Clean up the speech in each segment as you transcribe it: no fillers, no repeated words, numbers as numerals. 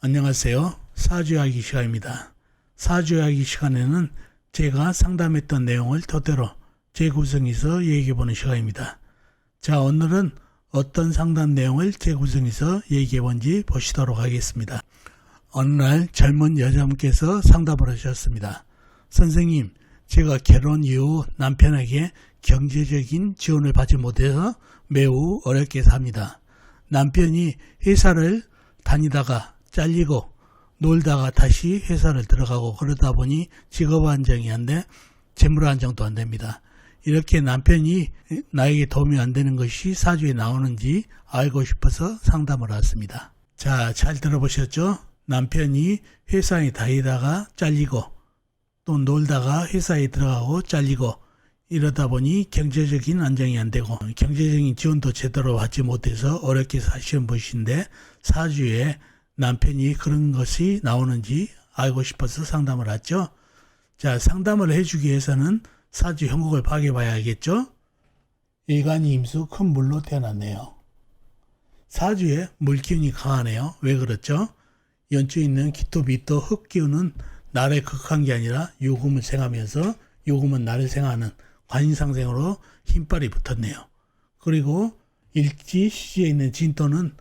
안녕하세요. 사주이야기 시간입니다. 사주이야기 시간에는 제가 상담했던 내용을 토대로 재구성해서 얘기해보는 시간입니다. 자, 오늘은 어떤 상담 내용을 재구성해서 얘기해본지 보시도록 하겠습니다. 어느 날 젊은 여자분께서 상담을 하셨습니다. 선생님, 제가 결혼 이후 남편에게 경제적인 지원을 받지 못해서 매우 어렵게 삽니다. 남편이 회사를 다니다가 잘리고 놀다가 다시 회사를 들어가고 그러다 보니 직업 안정이 안 돼, 재물 안정도 안 됩니다. 이렇게 남편이 나에게 도움이 안 되는 것이 사주에 나오는지 알고 싶어서 상담을 왔습니다. 자, 잘 들어보셨죠? 남편이 회사에 다니다가 잘리고 또 놀다가 회사에 들어가고 잘리고 이러다 보니 경제적인 안정이 안 되고 경제적인 지원도 제대로 받지 못해서 어렵게 사시는 분이신데 사주에 남편이 그런 것이 나오는지 알고 싶어서 상담을 했죠. 자, 상담을 해주기 위해서는 사주 형국을 파악해봐야 알겠죠. 일간이 임수 큰 물로 태어났네요. 사주에 물기운이 강하네요. 왜 그렇죠? 연주에 있는 기토, 미토, 흙기운은 날에 극한 게 아니라 요금을 생하면서 요금은 날을 생하는 관인상생으로 힘빨이 붙었네요. 그리고 일지, 시지에 있는 진토는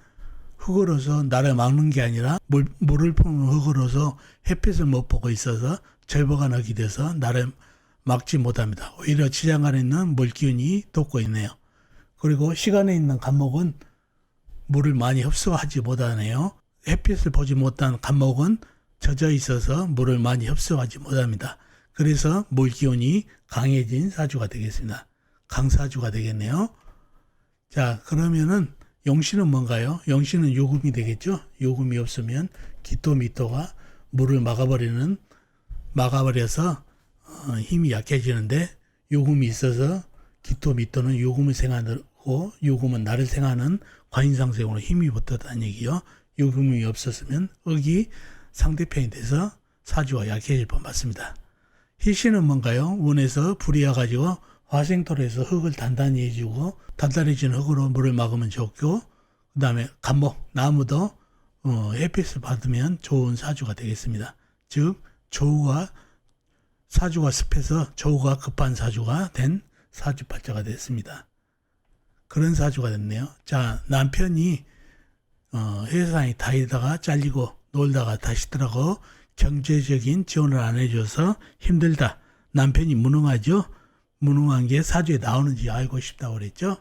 흙으로서 날을 막는 게 아니라 물을 품는 흙으로서 햇빛을 못 보고 있어서 절벽한 흙이 돼서 날을 막지 못합니다. 오히려 지장 안에 있는 물기운이 돋고 있네요. 그리고 시간에 있는 간목은 물을 많이 흡수하지 못하네요. 햇빛을 보지 못한 간목은 젖어 있어서 물을 많이 흡수하지 못합니다. 그래서 물기운이 강해진 사주가 되겠습니다. 강사주가 되겠네요. 자, 그러면은 용신은 뭔가요? 용신은 요금이 되겠죠? 요금이 없으면 기토, 미토가 물을 막아버려서 힘이 약해지는데 요금이 있어서 기토, 미토는 요금을 생하고 요금은 나를 생하는 관인상생으로 힘이 붙었다는 얘기요. 요금이 없었으면 흙이 상대편이 돼서 사주가 약해질 뻔 맞습니다. 희신은 뭔가요? 운에서 불이 와가지고 화생토로에서 흙을 단단히 해주고 단단해진 흙으로 물을 막으면 좋고 그 다음에 간목, 나무도 햇빛을 받으면 좋은 사주가 되겠습니다. 즉 조우가 사주가 습해서 조우가 급한 사주가 된 사주팔자가 됐습니다. 그런 사주가 됐네요. 자, 남편이 회사에 다니다가 잘리고 놀다가 다시 들어가고 경제적인 지원을 안 해줘서 힘들다. 남편이 무능하죠? 무능한 게 사주에 나오는지 알고 싶다고 그랬죠?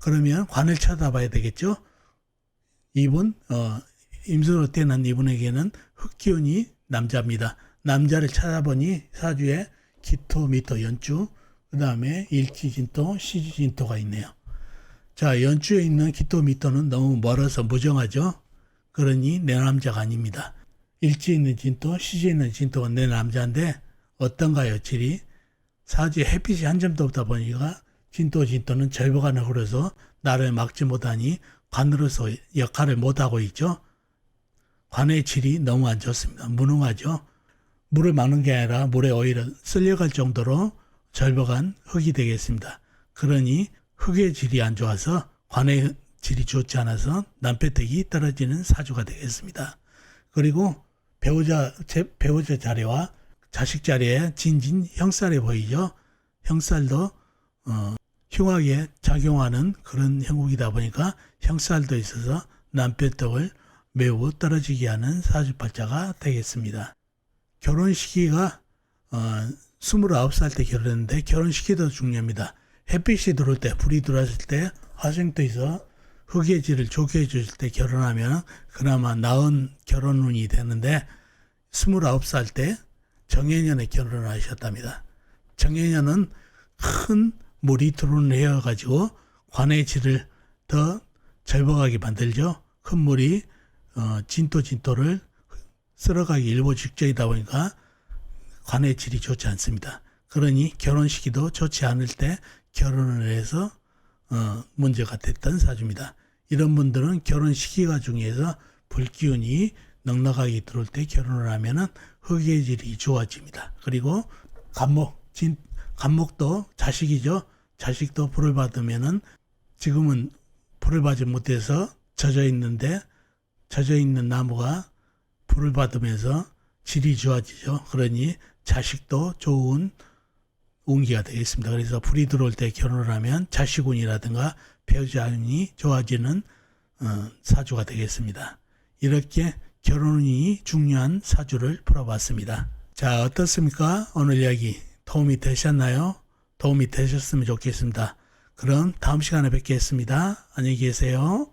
그러면 관을 쳐다봐야 되겠죠? 이분, 임수로 태어난 이분에게는 흙기운이 남자입니다. 남자를 찾아보니 사주에 기토, 미토, 연주, 그 다음에 일지진토, 시지진토가 있네요. 자, 연주에 있는 기토, 미토는 너무 멀어서 무정하죠? 그러니 내 남자가 아닙니다. 일지에 있는 진토, 시지에 있는 진토가 내 남자인데 어떤가요, 질이? 사주에 햇빛이 한 점도 없다 보니까 진토는 절벽안에 흐려서 나를 막지 못하니 관으로서 역할을 못하고 있죠. 관의 질이 너무 안 좋습니다. 무능하죠. 물을 막는 게 아니라 물에 오히려 쓸려갈 정도로 절벽한 흙이 되겠습니다. 그러니 흙의 질이 안 좋아서 관의 질이 좋지 않아서 남편택이 떨어지는 사주가 되겠습니다. 그리고 배우자 자리와 자식 자리에 진진 형살이 보이죠. 형살도 흉하게 작용하는 그런 형국이다 보니까 형살도 있어서 남편 덕을 매우 떨어지게 하는 사주팔자가 되겠습니다. 결혼 시기가 29살 때 결혼했는데 결혼 시기도 중요합니다. 햇빛이 들어올 때, 불이 들어왔을 때 화생토에서 흙의 질을 좋게 해줄 때 결혼하면 그나마 나은 결혼운이 되는데 29살 때 정해년에 결혼을 하셨답니다. 정해년은 큰 물이 들어오는 해여가지고 관의 질을 더 절벽하게 만들죠. 큰 물이 진토를 쓸어가기 일보 직전이다 보니까 관의 질이 좋지 않습니다. 그러니 결혼 시기도 좋지 않을 때 결혼을 해서 문제가 됐던 사주입니다. 이런 분들은 결혼 시기가 중요해서 불기운이 넉넉하게 들어올 때 결혼을 하면은 흙의 질이 좋아집니다. 그리고 간목도 자식이죠. 자식도 불을 받으면은 지금은 불을 받지 못해서 젖어 있는 나무가 불을 받으면서 질이 좋아지죠. 그러니 자식도 좋은 운기가 되겠습니다. 그래서 불이 들어올 때 결혼을 하면 자식운이라든가 배우자운이 좋아지는 사주가 되겠습니다. 이렇게 결혼운이 중요한 사주를 풀어봤습니다. 자, 어떻습니까? 오늘 이야기 도움이 되셨나요? 도움이 되셨으면 좋겠습니다. 그럼 다음 시간에 뵙겠습니다. 안녕히 계세요.